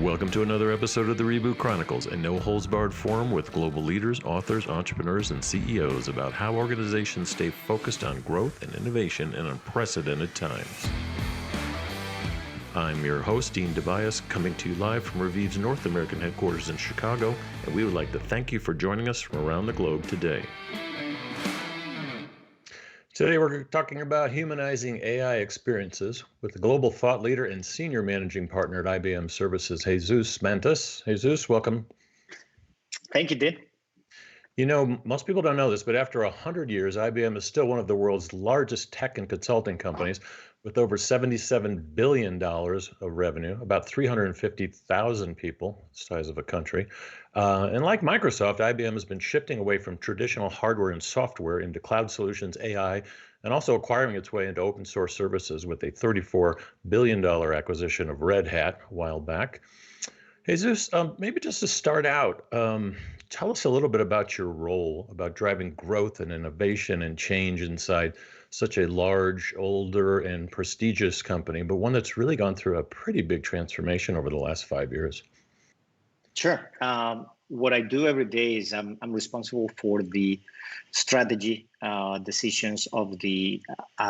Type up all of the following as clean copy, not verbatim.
Welcome to another episode of the Reboot Chronicles, a no-holds-barred forum with global leaders, authors, entrepreneurs, and CEOs about how organizations stay focused on growth and innovation in unprecedented times. I'm your host, Dean DeBias, coming to you live from Reviv's North American headquarters in Chicago, and we would like to thank you for joining us from around the globe today. Today we're talking about humanizing AI experiences with the global thought leader and senior managing partner at IBM Services, Jesus Mantas. Jesus, welcome. Thank you, Dean. You know, most people don't know this, but after 100 years, IBM is still one of the world's largest tech and consulting companies with over $77 billion of revenue, about 350,000 people, size of a country. And like Microsoft, IBM has been shifting away from traditional hardware and software into cloud solutions, AI, and also acquiring its way into open source services with a $34 billion acquisition of Red Hat a while back. Jesus, maybe just to start out, tell us a little bit about your role, about driving growth and innovation and change inside such a large, older, and prestigious company, but one that's really gone through a pretty big transformation over the last 5 years. Sure. What I do every day is I'm responsible for the strategy decisions of the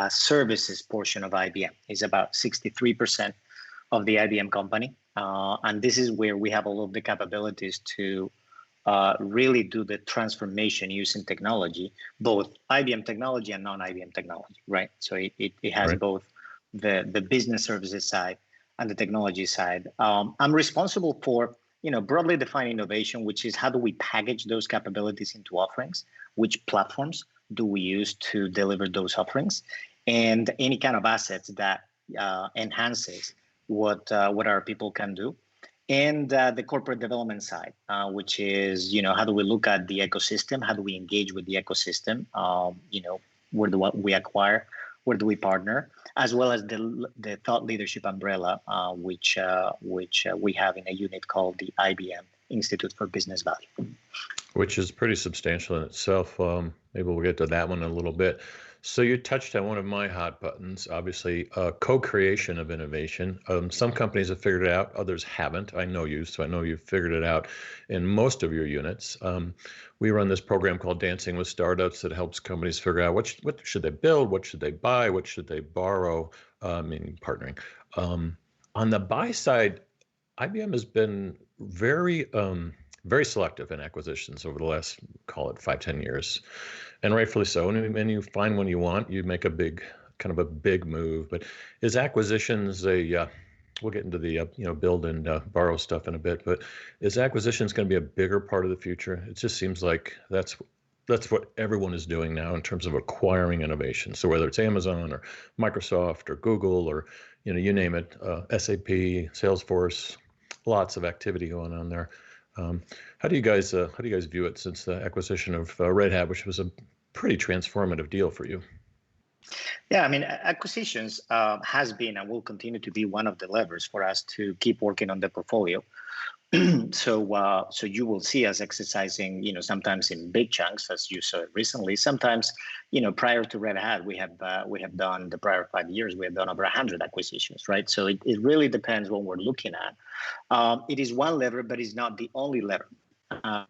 services portion of IBM. It's about 63% of the IBM company. And this is where we have all of the capabilities to really do the transformation using technology, both IBM technology and non-IBM technology, right? So it has both the business services side and the technology side. I'm responsible for, broadly defined innovation, which is how do we package those capabilities into offerings? Which platforms do we use to deliver those offerings? And any kind of assets that enhances what our people can do. And the corporate development side, which is, how do we look at the ecosystem? How do we engage with the ecosystem? Where do we acquire? Where do we partner? As well as the thought leadership umbrella, which we have in a unit called the IBM Institute for Business Value. Which is pretty substantial in itself. Maybe we'll get to that one in a little bit. So you touched on one of my hot buttons, obviously, co-creation of innovation. Some companies have figured it out, others haven't. I know you, so I know you've figured it out in most of your units. We run this program called Dancing with Startups that helps companies figure out what should they build, what should they buy, what should they borrow, meaning partnering. On the buy side, IBM has been very selective in acquisitions over the last, call it 5-10 years, and rightfully so. And you find one you want, you make a big move. But is acquisitions we'll get into the build and borrow stuff in a bit, but is acquisitions going to be a bigger part of the future? It just seems like that's what everyone is doing now in terms of acquiring innovation. So whether it's Amazon or Microsoft or Google or you name it, SAP, Salesforce, lots of activity going on there. How do you guys view it since the acquisition of Red Hat, which was a pretty transformative deal for you? Yeah, I mean, acquisitions has been and will continue to be one of the levers for us to keep working on the portfolio. So you will see us exercising, sometimes in big chunks, as you saw recently. Sometimes, prior to Red Hat, we have done the prior 5 years, we have done over 100 acquisitions, right? So it really depends what we're looking at. It is one lever, but it's not the only lever.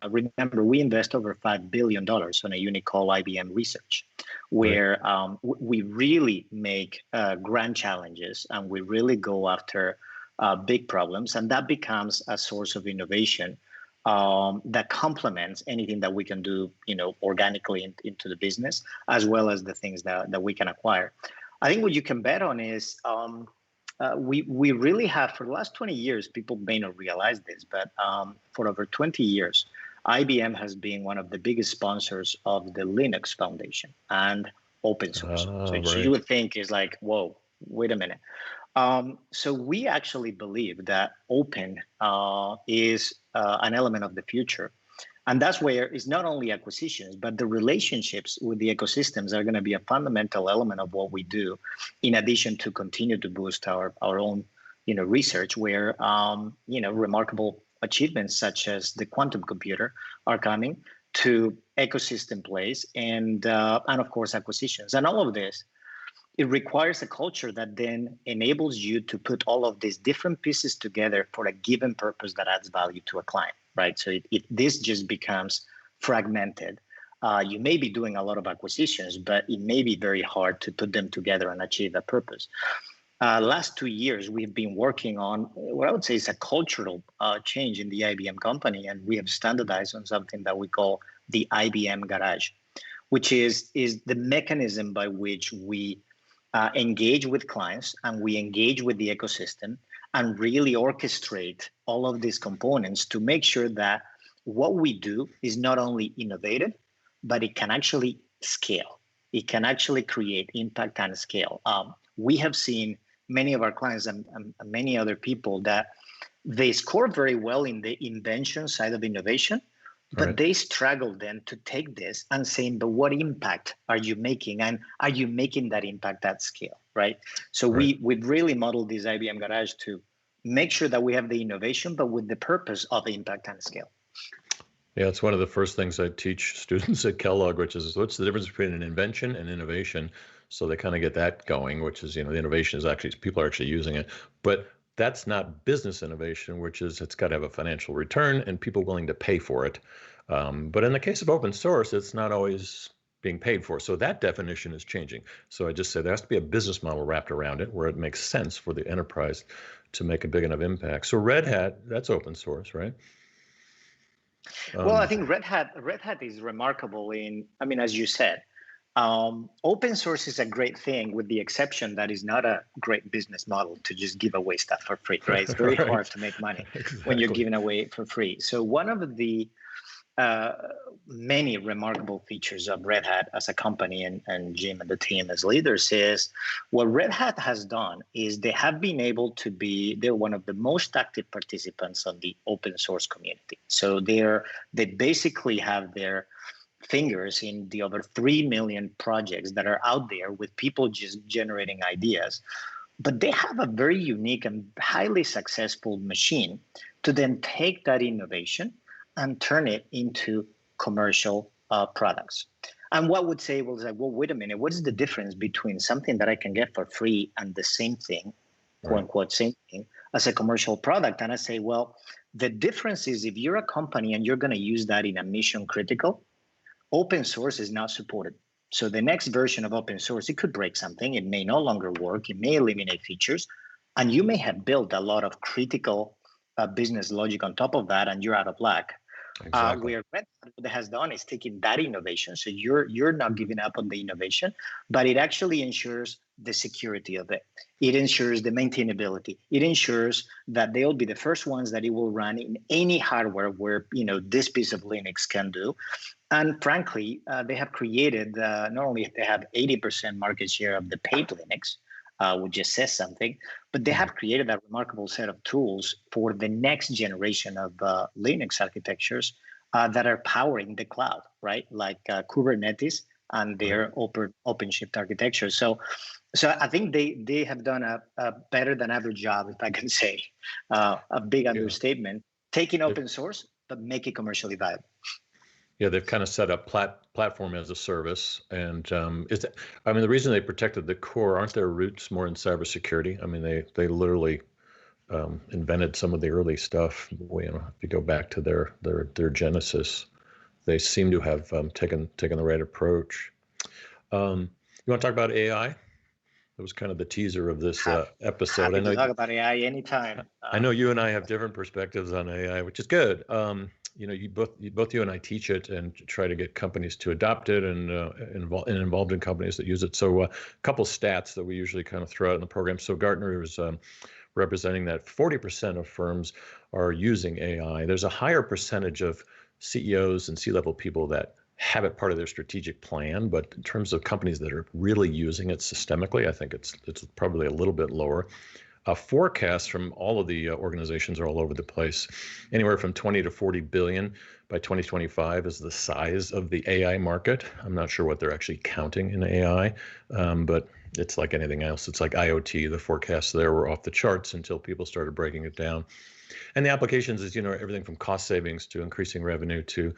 Remember, we invest over $5 billion on a unit called IBM Research, where we really make grand challenges and we really go after big problems, and that becomes a source of innovation that complements anything that we can do, organically into the business, as well as the things that we can acquire. I think what you can bet on is we really have, for the last 20 years, people may not realize this, but for over 20 years, IBM has been one of the biggest sponsors of the Linux Foundation and open source. So you would think is like, whoa, wait a minute. So we actually believe that open is an element of the future. And that's where it's not only acquisitions, but the relationships with the ecosystems are going to be a fundamental element of what we do, in addition to continue to boost our own research, where remarkable achievements such as the quantum computer are coming to ecosystem plays and of course acquisitions. And all of this it requires a culture that then enables you to put all of these different pieces together for a given purpose that adds value to a client, right? So this just becomes fragmented. You may be doing a lot of acquisitions, but it may be very hard to put them together and achieve a purpose. Last 2 years, we've been working on what I would say is a cultural change in the IBM company, and we have standardized on something that we call the IBM Garage, which is the mechanism by which we engage with clients and we engage with the ecosystem and really orchestrate all of these components to make sure that what we do is not only innovative, but it can actually scale. It can actually create impact and scale. We have seen many of our clients and many other people that they score very well in the invention side of innovation, but Right. they struggle then to take this and saying, but what impact are you making? And are you making that impact at scale, right? So Right. we've really modeled this IBM Garage to make sure that we have the innovation, but with the purpose of impact and scale. Yeah, it's one of the first things I teach students at Kellogg, which is what's the difference between an invention and innovation. So they kind of get that going, which is, the innovation is actually people are actually using it. But that's not business innovation, which is it's got to have a financial return and people willing to pay for it. But in the case of open source, it's not always being paid for. So that definition is changing. So I just said there has to be a business model wrapped around it where it makes sense for the enterprise to make a big enough impact. So Red Hat, that's open source, right? Well, I think Red Hat is remarkable I mean, as you said, open source is a great thing with the exception that is not a great business model to just give away stuff for free, right? It's very hard to make money when you're giving away for free. So one of the many remarkable features of Red Hat as a company and Jim and the team as leaders is what Red Hat has done is they have been able to they're one of the most active participants on the open source community. So they basically have their fingers in the over 3 million projects that are out there with people just generating ideas. But they have a very unique and highly successful machine to then take that innovation and turn it into commercial products. And what would say was like, well, wait a minute, what is the difference between something that I can get for free and the same thing, quote unquote, same thing as a commercial product? And I say, well, the difference is if you're a company and you're going to use that in a mission critical, open source is not supported. So the next version of open source, it could break something. It may no longer work. It may eliminate features. And you may have built a lot of critical business logic on top of that, and you're out of luck. Exactly. Where Red Hat has done is taking that innovation. So you're not giving up on the innovation, but it actually ensures the security of it. It ensures the maintainability. It ensures that they'll be the first ones that it will run in any hardware where this piece of Linux can do. And frankly, they have created not only if they have 80% market share of the paid Linux, which just says something, but they have created a remarkable set of tools for the next generation of Linux architectures that are powering the cloud, right? Like Kubernetes and their OpenShift architecture. So I think they have done a better than average job, if I can say, a big understatement, taking open source, but make it commercially viable. Yeah, they've kind of set up platform as a service, and the reason they protected the core, aren't their roots more in cybersecurity? I mean, they literally invented some of the early stuff. If you go back to their genesis, they seem to have taken the right approach. You want to talk about AI? That was kind of the teaser of this episode. Happy to talk about AI anytime. I know you and I have different perspectives on AI, which is good. You and I teach it and try to get companies to adopt it and involved in companies that use it. So a couple stats that we usually kind of throw out in the program. So Gartner is representing that 40% of firms are using AI. There's a higher percentage of CEOs and C-level people that have it part of their strategic plan, but in terms of companies that are really using it systemically, I think it's probably a little bit lower. Forecasts from all of the organizations are all over the place. Anywhere from 20 to 40 billion by 2025 is the size of the AI market. I'm not sure what they're actually counting in AI, but it's like anything else. It's like IoT. The forecasts there were off the charts until people started breaking it down. And the applications is, everything from cost savings to increasing revenue to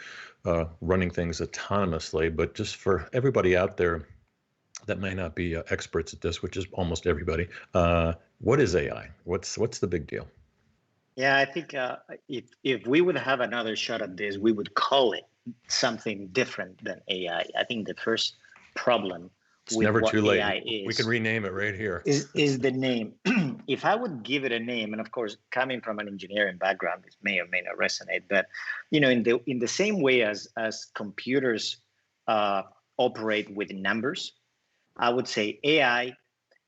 running things autonomously. But just for everybody out there, that may not be experts at this, which is almost everybody. What is AI? What's the big deal? Yeah, I think if we would have another shot at this, we would call it something different than AI. I think the first problem It's with never what too late. AI We can rename it right here. is the name. If I would give it a name, and of course, coming from an engineering background, this may or may not resonate, but in the same way as computers operate with numbers, I would say AI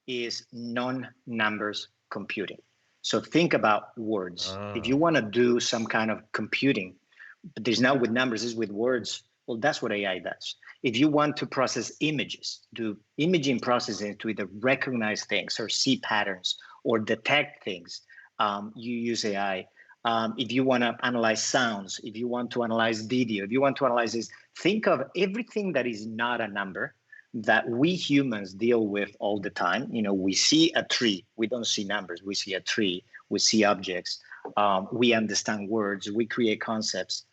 is non-numbers computing. So think about words. If you want to do some kind of computing, but there's not with numbers, it's with words. Well, that's what AI does. If you want to process images, do imaging processing to either recognize things or see patterns or detect things, you use AI. If you want to analyze sounds, if you want to analyze video, if you want to analyze this, think of everything that is not a number that we humans deal with all the time. We see a tree, we don't see numbers, we see a tree, we see objects, we understand words, we create concepts.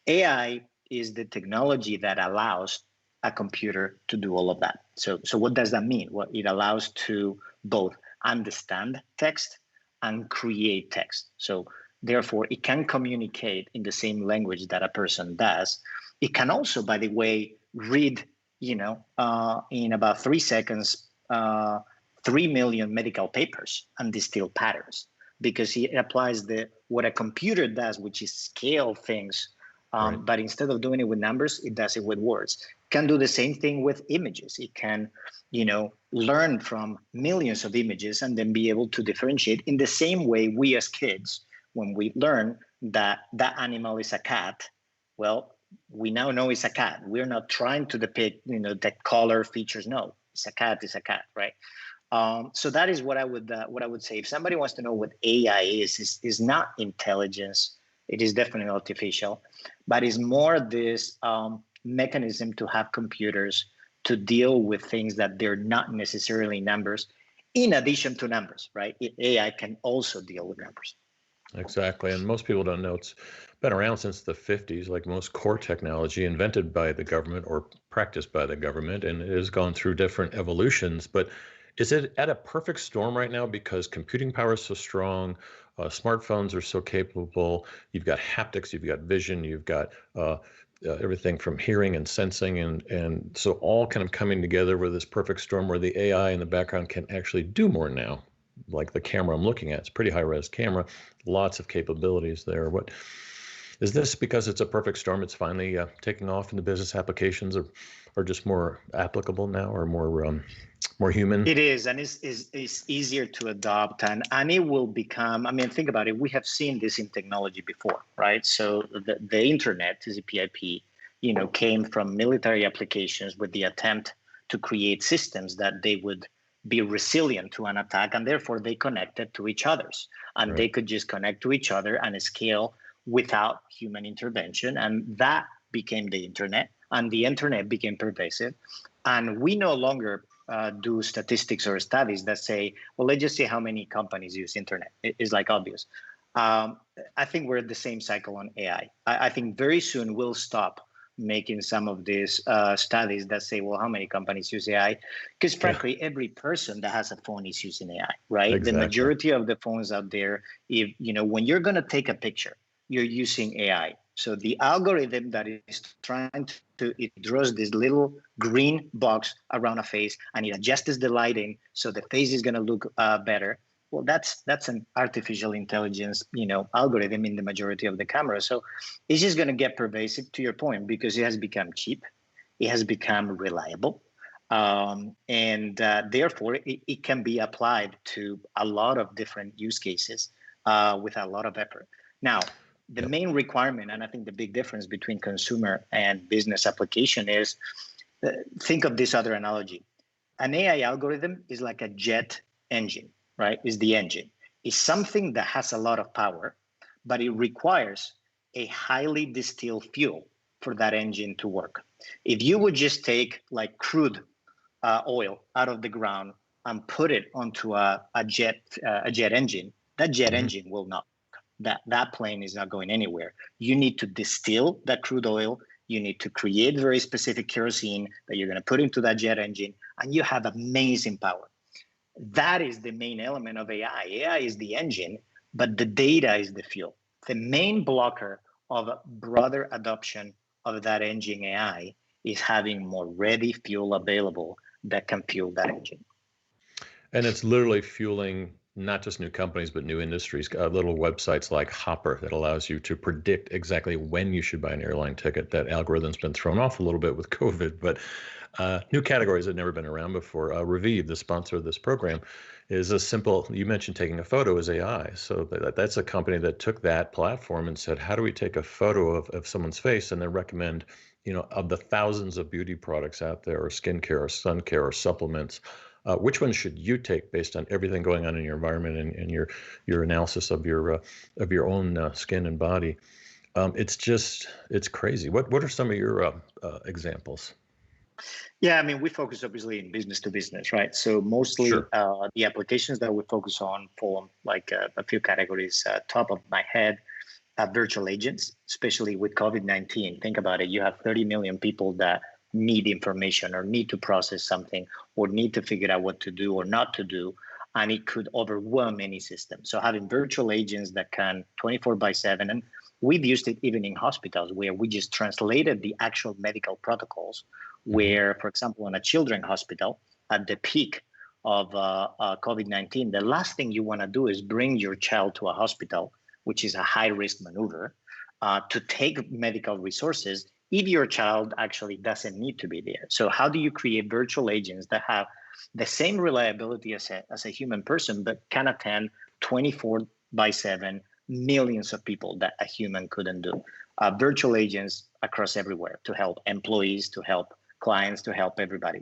AI is the technology that allows a computer to do all of that. So what does that mean? Well, it allows to both understand text and create text. So therefore, it can communicate in the same language that a person does. It can also, by the way, read in about 3 seconds, 3 million medical papers and distill patterns, because it applies what a computer does, which is scale things. Right. But instead of doing it with numbers, it does it with words. Can do the same thing with images. It can, learn from millions of images and then be able to differentiate in the same way we as kids, when we learn that that animal is a cat, well, we now know it's a cat. We're not trying to depict, the color features. No, it's a cat. It's a cat, right? So that is what I would say. If somebody wants to know what AI is not intelligence. It is definitely artificial, but it's more this mechanism to have computers to deal with things that they're not necessarily numbers, in addition to numbers, right? AI can also deal with numbers. Exactly. And most people don't know it's been around since the 50s, like most core technology invented by the government or practiced by the government, and it has gone through different evolutions. But is it at a perfect storm right now because computing power is so strong, smartphones are so capable, you've got haptics, you've got vision, you've got everything from hearing and sensing, and so all kind of coming together with this perfect storm where the AI in the background can actually do more now? Like the camera I'm looking at, it's a pretty high res camera, lots of capabilities there. What is this, because it's a perfect storm? It's finally taking off in the business applications, or just more applicable now, or more human? It is, and it's easier to adopt, and it will become. I mean, think about it. We have seen this in technology before, right? So the internet, TCP/IP, came from military applications with the attempt to create systems that they would be resilient to an attack, and therefore they connected to each other's, and they could just connect to each other and scale without human intervention, and that became the internet, and the internet became pervasive, and we no longer do statistics or studies that say, well, let's just see how many companies use internet. It's like obvious. I think we're at the same cycle on AI. I think very soon we'll stop making some of these studies that say, well, how many companies use AI? Because frankly, every person that has a phone is using AI, right? Exactly. The majority of the phones out there, if when you're going to take a picture, you're using AI. So the algorithm that is trying it draws this little green box around a face, and it adjusts the lighting so the face is going to look better. Well, that's an artificial intelligence, algorithm in the majority of the cameras. So it's just going to get pervasive, to your point, because it has become cheap, it has become reliable, and therefore it can be applied to a lot of different use cases with a lot of effort. Now, the main requirement, and I think the big difference between consumer and business application is, think of this other analogy. An AI algorithm is like a jet engine, right? Is the engine. It's something that has a lot of power, but it requires a highly distilled fuel for that engine to work. If you would just take like crude oil out of the ground and put it onto a jet engine, that jet engine will not. That plane is not going anywhere. You need to distill that crude oil, You need to create very specific kerosene that you're going to put into that jet engine, and you have amazing power. That is the main element of AI. AI is the engine, but the data is the fuel. The main blocker of broader adoption of that engine AI is having more ready fuel available that can fuel that engine. And it's literally fueling not just new companies, but new industries. Little websites like Hopper that allows you to predict exactly when you should buy an airline ticket. That algorithm's been thrown off a little bit with COVID, but new categories that had never been around before. Revive, the sponsor of this program, is a simple, you mentioned taking a photo as AI. So that's a company that took that platform and said, how do we take a photo of someone's face and then recommend, of the thousands of beauty products out there, or skincare or sun care or supplements, which one should you take based on everything going on in your environment and your analysis of your own skin and body? It's crazy. What are some of your examples? Yeah, I mean, we focus obviously in business to business, right? So mostly Sure. the applications that we focus on fall like a few categories. Top of my head, virtual agents, especially with COVID-19. Think about it. You have 30 million people that need information or need to process something or need to figure out what to do or not to do, and it could overwhelm any system. So having virtual agents that can 24/7, and we've used it even in hospitals where we just translated the actual medical protocols, where, for example, in a children's hospital at the peak of COVID-19, the last thing you want to do is bring your child to a hospital, which is a high-risk maneuver, to take medical resources if your child actually doesn't need to be there. So how do you create virtual agents that have the same reliability as a human person, but can attend 24/7 millions of people that a human couldn't do? Virtual agents across everywhere to help employees, to help clients, to help everybody.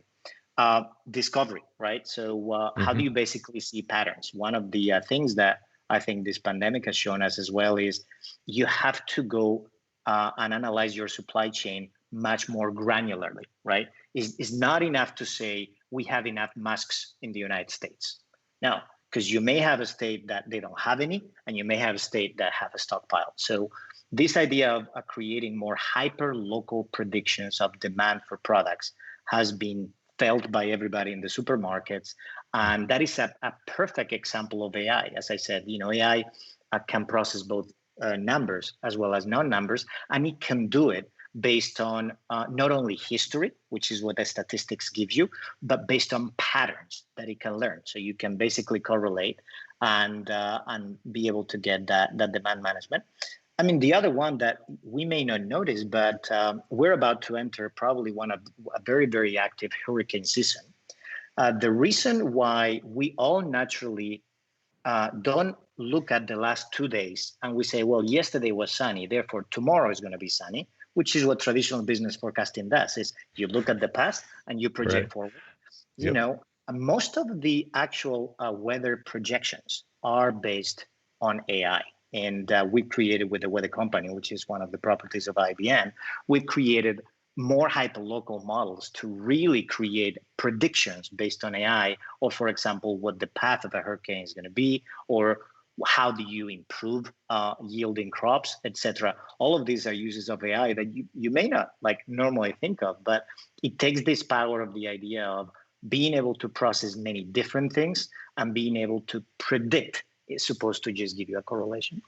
Discovery, right? So how do you basically see patterns? One of the things that I think this pandemic has shown us as well is you have to go and analyze your supply chain much more granularly, right? It's not enough to say we have enough masks in the United States. No, because you may have a state that they don't have any, and you may have a state that have a stockpile. So this idea of creating more hyper-local predictions of demand for products has been felt by everybody in the supermarkets. And that is a perfect example of AI. As I said, AI can process both numbers as well as non-numbers, and it can do it based on not only history, which is what the statistics give you, but based on patterns that it can learn. So you can basically correlate and be able to get that demand management. I mean, the other one that we may not notice, but we're about to enter probably a very, very active hurricane season. The reason why we all naturally don't look at the last 2 days and we say, well, yesterday was sunny, therefore tomorrow is going to be sunny, which is what traditional business forecasting does, is you look at the past and you project forward. Yep. Most of the actual weather projections are based on AI. And we created with the weather company, which is one of the properties of IBM, we created more hyperlocal models to really create predictions based on AI, or for example, what the path of a hurricane is going to be, or how do you improve yielding crops, etc. All of these are uses of AI that you may not normally think of, but it takes this power of the idea of being able to process many different things and being able to predict. Is supposed to just give you a correlation.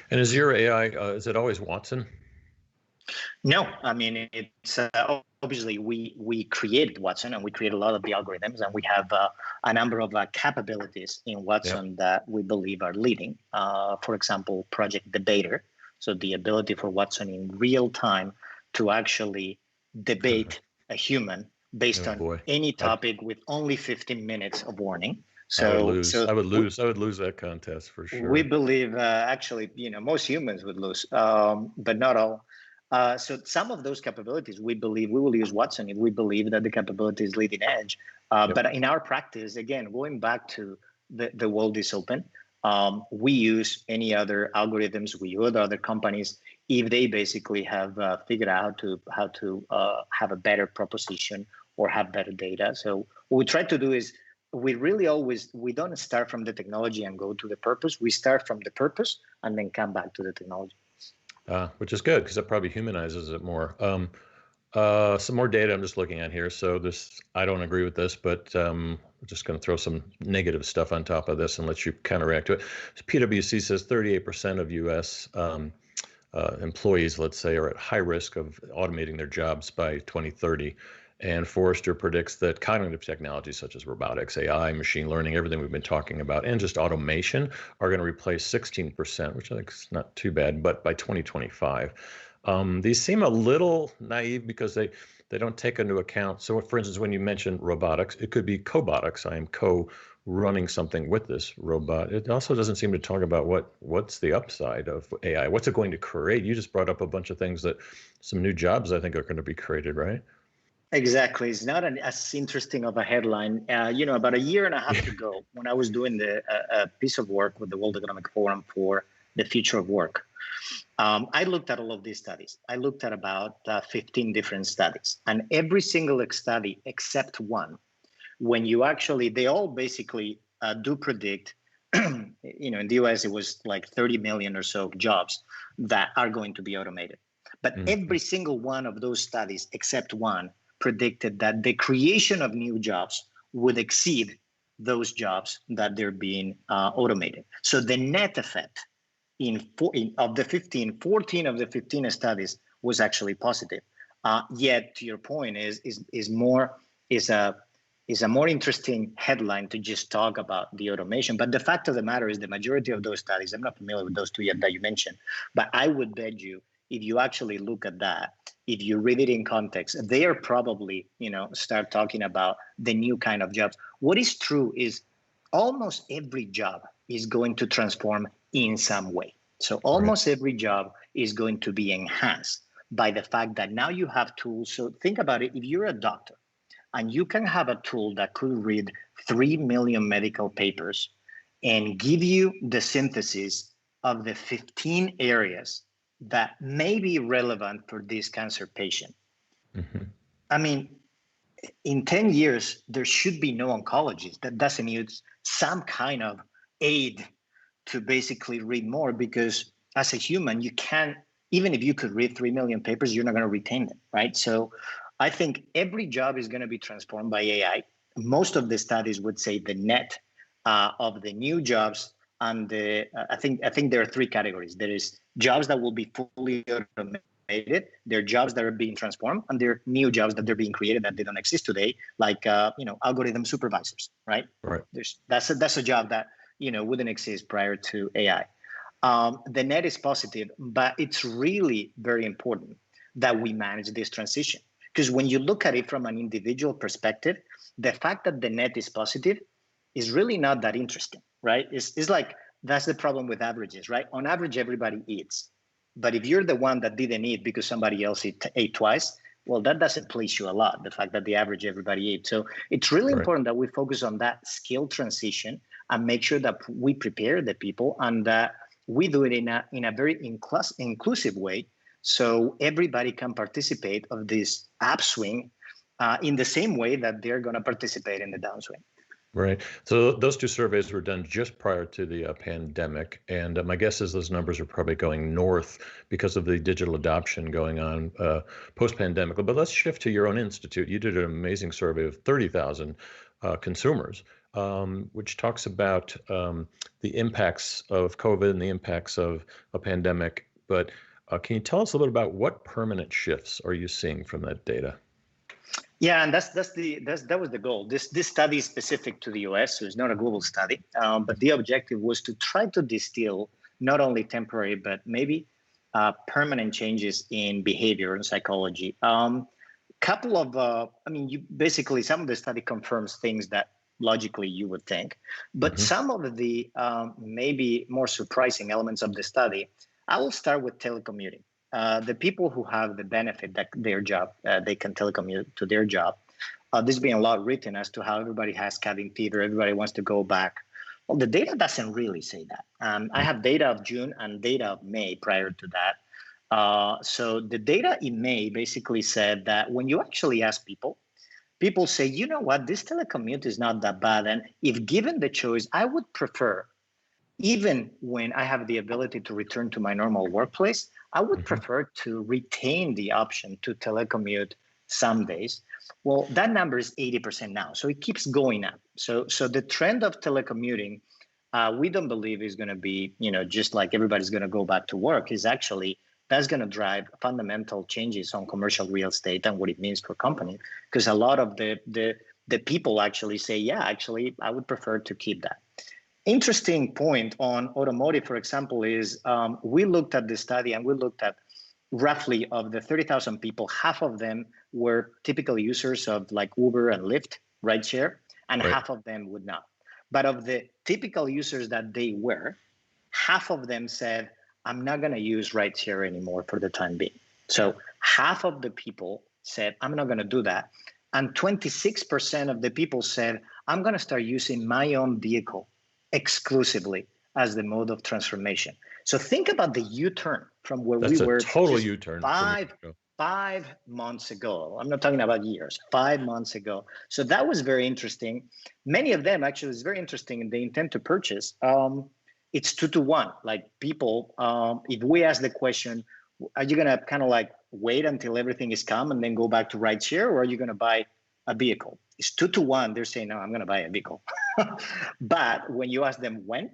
And is your AI, is it always Watson? No, I mean, it's obviously we created Watson and we created a lot of the algorithms, and we have a number of capabilities in Watson that we believe are leading. For example, Project Debater. So the ability for Watson in real time to actually debate a human based on any topic with only 15 minutes of warning. So I would lose that contest for sure. We believe actually, most humans would lose, but not all. So some of those capabilities, we believe we will use Watson if we believe that the capability is leading edge. But in our practice, again, going back to the world is open. We use any other algorithms, we use other companies if they basically have figured out how to have a better proposition or have better data. So what we try to do is we don't start from the technology and go to the purpose. We start from the purpose and then come back to the technology. Which is good because that probably humanizes it more. Some more data I'm just looking at here. So this, I don't agree with this, but we're just going to throw some negative stuff on top of this and let you counteract to it. So PwC says 38% of U.S. Employees, let's say, are at high risk of automating their jobs by 2030. And Forrester predicts that cognitive technologies such as robotics, AI, machine learning, everything we've been talking about, and just automation are going to replace 16%, which I think is not too bad, but by 2025. These seem a little naive because they don't take into account. So, for instance, when you mention robotics, it could be cobotics. I am running something with this robot. It also doesn't seem to talk about what's the upside of AI. What's it going to create? You just brought up a bunch of things that some new jobs I think are going to be created, right? Exactly. It's not as interesting of a headline. About a year and a half ago, when I was doing a piece of work with the World Economic Forum for the future of work, I looked at all of these studies. I looked at about 15 different studies, and every single study except one, they all basically do predict, in the US, it was like 30 million or so jobs that are going to be automated. But every single one of those studies, except one, predicted that the creation of new jobs would exceed those jobs that they're being automated. So the net effect of the 15, 14 of the 15 studies was actually positive. Yet, to your point, is a more interesting headline to just talk about the automation. But the fact of the matter is the majority of those studies, I'm not familiar with those two yet that you mentioned, but I would bet you, if you actually look at that, if you read it in context, they are probably, start talking about the new kind of jobs. What is true is almost every job is going to transform in some way. So almost every job is going to be enhanced by the fact that now you have tools. So think about it. If you're a doctor and you can have a tool that could read 3 million medical papers and give you the synthesis of the 15 areas that may be relevant for this cancer patient. I mean, in 10 years, there should be no oncologist that doesn't use some kind of aid to basically read more, because as a human, you can't, even if you could read 3 million papers, you're not going to retain them, right? So I think every job is going to be transformed by AI. Most of the studies would say the net of the new jobs, and I think there are three categories. There is jobs that will be fully automated. There are jobs that are being transformed, and there are new jobs that they're being created that they don't exist today, like algorithm supervisors, right? Right. That's a job that wouldn't exist prior to AI. The net is positive, but it's really very important that we manage this transition, because when you look at it from an individual perspective, the fact that the net is positive is really not that interesting, right? It's like, that's the problem with averages, right? On average, everybody eats. But if you're the one that didn't eat because somebody else ate twice, well, that doesn't please you a lot, the fact that the average everybody ate. So it's really important that we focus on that skill transition and make sure that we prepare the people and that we do it in a very inclusive way, so everybody can participate of this upswing in the same way that they're going to participate in the downswing. Right. So those two surveys were done just prior to the pandemic. And my guess is those numbers are probably going north because of the digital adoption going on post-pandemic. But let's shift to your own institute. You did an amazing survey of 30,000 consumers, which talks about the impacts of COVID and the impacts of a pandemic. But can you tell us a little about what permanent shifts are you seeing from that data? Yeah, and that was the goal. This study is specific to the US, so it's not a global study. But the objective was to try to distill not only temporary, but maybe permanent changes in behavior and psychology. Couple of, some of the study confirms things that logically you would think, but some of the maybe more surprising elements of the study. I will start with telecommuting. The people who have the benefit that their job, they can telecommute to their job. There's been a lot written as to how everybody has cabin fever, everybody wants to go back. Well, the data doesn't really say that. I have data of June and data of May prior to that. So the data in May basically said that when you actually ask people say, you know what, this telecommute is not that bad. And if given the choice, I would prefer even when I have the ability to return to my normal workplace, I would prefer to retain the option to telecommute some days. Well, that number is 80% now, so it keeps going up. So the trend of telecommuting, we don't believe is going to be, just like everybody's going to go back to work. Is actually that's going to drive fundamental changes on commercial real estate and what it means for companies. Because a lot of the people actually say, yeah, actually, I would prefer to keep that. Interesting point on automotive, for example, is we looked at the study and we looked at roughly of the 30,000 people, half of them were typical users of like Uber and Lyft, rideshare, and half of them would not. But of the typical users that they were, half of them said, I'm not going to use rideshare anymore for the time being. So half of the people said, I'm not going to do that. And 26% of the people said, I'm going to start using my own vehicle exclusively as the mode of transformation. So think about the U-turn from where we were total U-turn 5 months ago. I'm not talking about years, 5 months ago. So that was very interesting. Many of them actually is very interesting and they intend to purchase. It's 2 to 1. Like people, if we ask the question, are you going to kind of like wait until everything is calm and then go back to rideshare, or are you going to buy a vehicle? It's 2 to 1. They're saying, no, I'm going to buy a vehicle. But when you ask them when,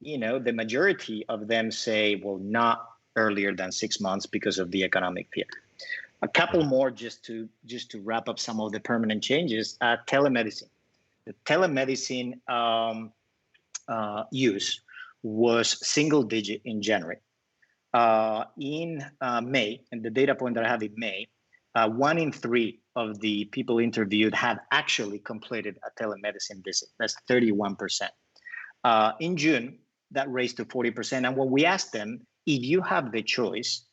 the majority of them say, well, not earlier than 6 months because of the economic fear. A couple more just to wrap up some of the permanent changes. Telemedicine. The telemedicine use was single digit in January. In May, and the data point that I have in May, 1 in 3 of the people interviewed have actually completed a telemedicine visit. That's 31%. In June, that raised to 40%. And when we asked them, if you have the choice,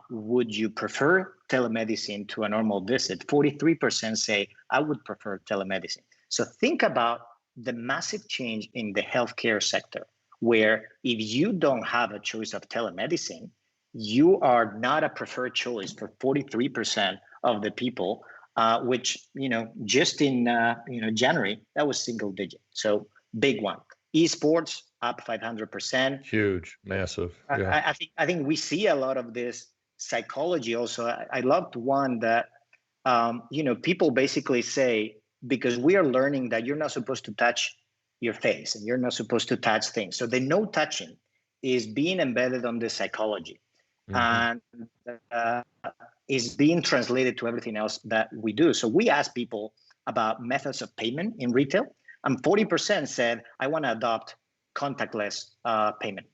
would you prefer telemedicine to a normal visit? 43% say, I would prefer telemedicine. So think about the massive change in the healthcare sector, where if you don't have a choice of telemedicine, you are not a preferred choice for 43% of the people, which, just in, January, that was single digit. So big one. Esports up 500%. Huge, massive. Yeah. I think we see a lot of this psychology also. I loved one that, people basically say, because we are learning that you're not supposed to touch your face and you're not supposed to touch things. So the no touching is being embedded on the psychology and is being translated to everything else that we do. So we ask people about methods of payment in retail, and 40% said, I want to adopt contactless payment.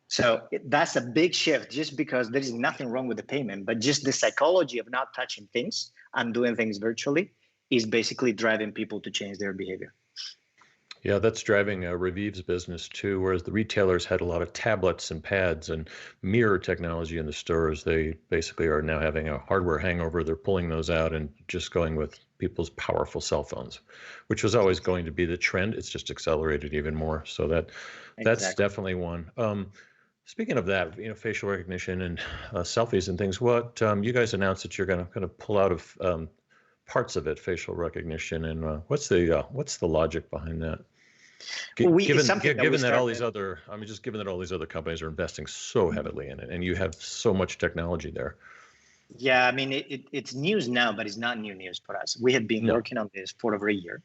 So that's a big shift, just because there is nothing wrong with the payment, but just the psychology of not touching things and doing things virtually is basically driving people to change their behavior. Yeah, that's driving Reviv's business too, whereas the retailers had a lot of tablets and pads and mirror technology in the stores. They basically are now having a hardware hangover. They're pulling those out and just going with people's powerful cell phones, which was always going to be the trend. It's just accelerated even more. So that's definitely one. Speaking of that, facial recognition and selfies and things, what you guys announced that you're going to pull out of parts of it, facial recognition, and what's the logic behind that? Given that all these other companies are investing so heavily in it, and you have so much technology there. Yeah, I mean, it's news now, but it's not new news for us. We have been working on this for over a year.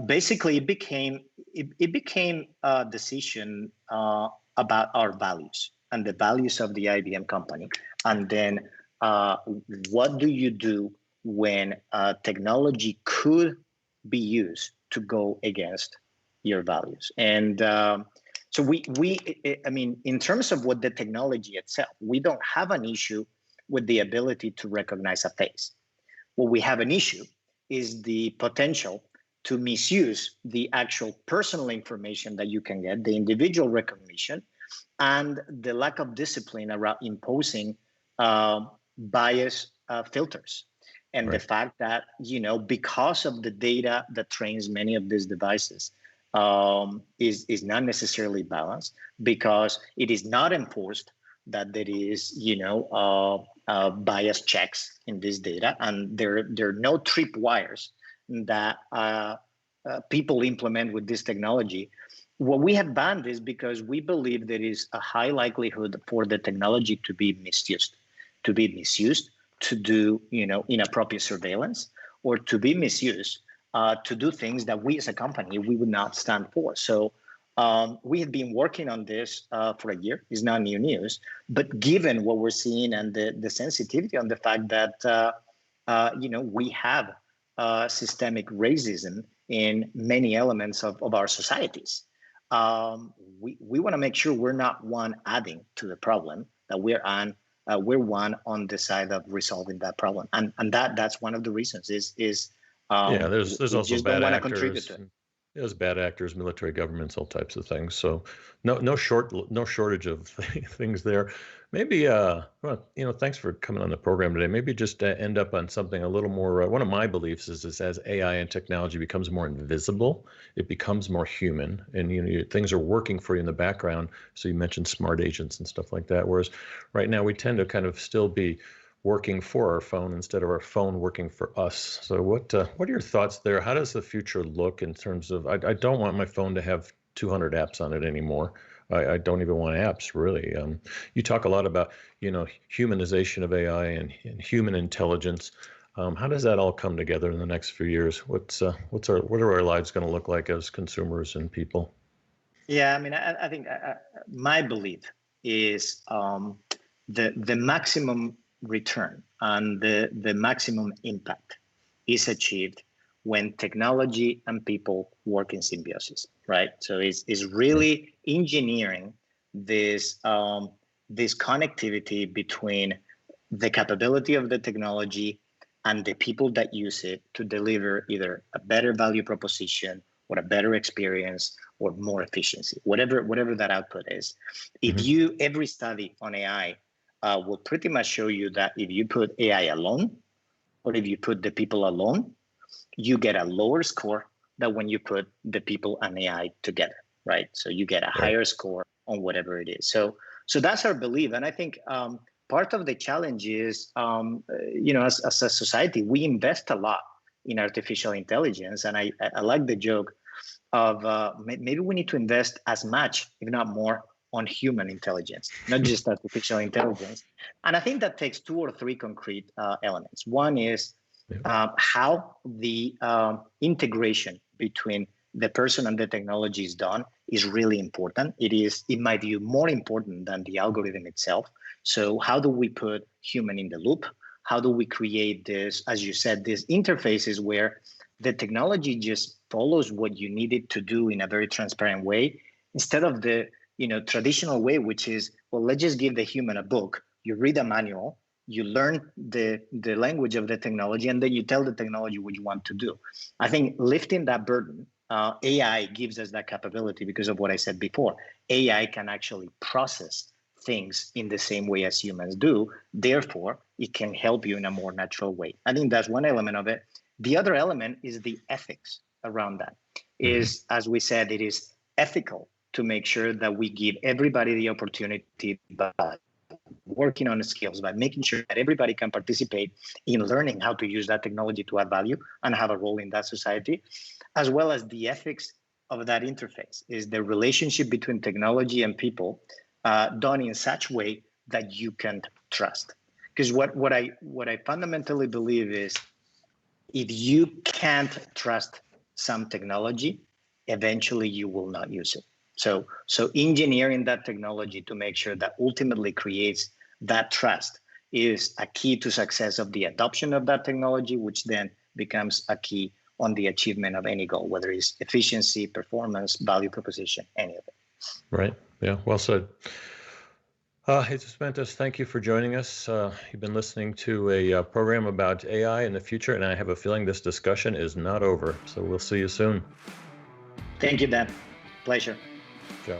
Basically, it became a decision about our values and the values of the IBM company, and then what do you do when technology could be used to go against your values. And so I mean, in terms of what the technology itself, we don't have an issue with the ability to recognize a face. What we have an issue is the potential to misuse the actual personal information that you can get, the individual recognition, and the lack of discipline around imposing bias filters. And the fact that, because of the data that trains many of these devices is not necessarily balanced, because it is not enforced that there is, bias checks in this data. And there are no tripwires that people implement with this technology, what we have banned is because we believe there is a high likelihood for the technology to be misused, to do, inappropriate surveillance, or to be misused to do things that we as a company, we would not stand for. So we have been working on this for a year. It's not new news, but given what we're seeing and the sensitivity on the fact that, we have systemic racism in many elements of our societies, we want to make sure we're not one adding to the problem, that we're one on the side of resolving that problem, and that's one of the reasons Yeah, there's we also just don't bad want to contribute actors. to it. There's bad actors, military governments, all types of things. So no shortage of things there. Maybe well, thanks for coming on the program today. Maybe just end up on something a little more. One of my beliefs is as AI and technology becomes more invisible, it becomes more human, and things are working for you in the background. So you mentioned smart agents and stuff like that. Whereas right now we tend to kind of still be working for our phone instead of our phone working for us. So what are your thoughts there? How does the future look in terms of, I don't want my phone to have 200 apps on it anymore. I don't even want apps, really. You talk a lot about, humanization of AI and human intelligence. How does that all come together in the next few years? What are our lives going to look like as consumers and people? Yeah, I mean, I think my belief is the maximum return and the maximum impact is achieved when technology and people work in symbiosis, right? So it's really engineering this this connectivity between the capability of the technology and the people that use it to deliver either a better value proposition or a better experience or more efficiency, whatever that output is. If every study on AI will pretty much show you that if you put AI alone, or if you put the people alone, you get a lower score than when you put the people and AI together, right? So you get a higher score on whatever it is. So that's our belief. And I think part of the challenge is, as a society, we invest a lot in artificial intelligence. And I like the joke of maybe we need to invest as much, if not more, on human intelligence, not just artificial intelligence. And I think that takes 2 or 3 concrete elements. One is how the integration between the person and the technology is done is really important. It is, in my view, more important than the algorithm itself. So how do we put human in the loop? How do we create this, as you said, these interfaces where the technology just follows what you need it to do in a very transparent way, instead of the traditional way, which is, well, let's just give the human a book. You read a manual, you learn the language of the technology, and then you tell the technology what you want to do. I think lifting that burden, AI gives us that capability because of what I said before. AI can actually process things in the same way as humans do. Therefore, it can help you in a more natural way. I think that's one element of it. The other element is the ethics around that. Is, as we said, it is ethical to make sure that we give everybody the opportunity by working on the skills, by making sure that everybody can participate in learning how to use that technology to add value and have a role in that society, as well as the ethics of that interface, is the relationship between technology and people done in such way that you can trust. Because what I fundamentally believe is, if you can't trust some technology, eventually you will not use it. So engineering that technology to make sure that ultimately creates that trust is a key to success of the adoption of that technology, which then becomes a key on the achievement of any goal, whether it's efficiency, performance, value proposition, any of it. Right. Yeah. Well said. Jesus Mantas, thank you for joining us. You've been listening to a program about AI in the future, and I have a feeling this discussion is not over. So we'll see you soon. Thank you, Dan. Pleasure. Ciao.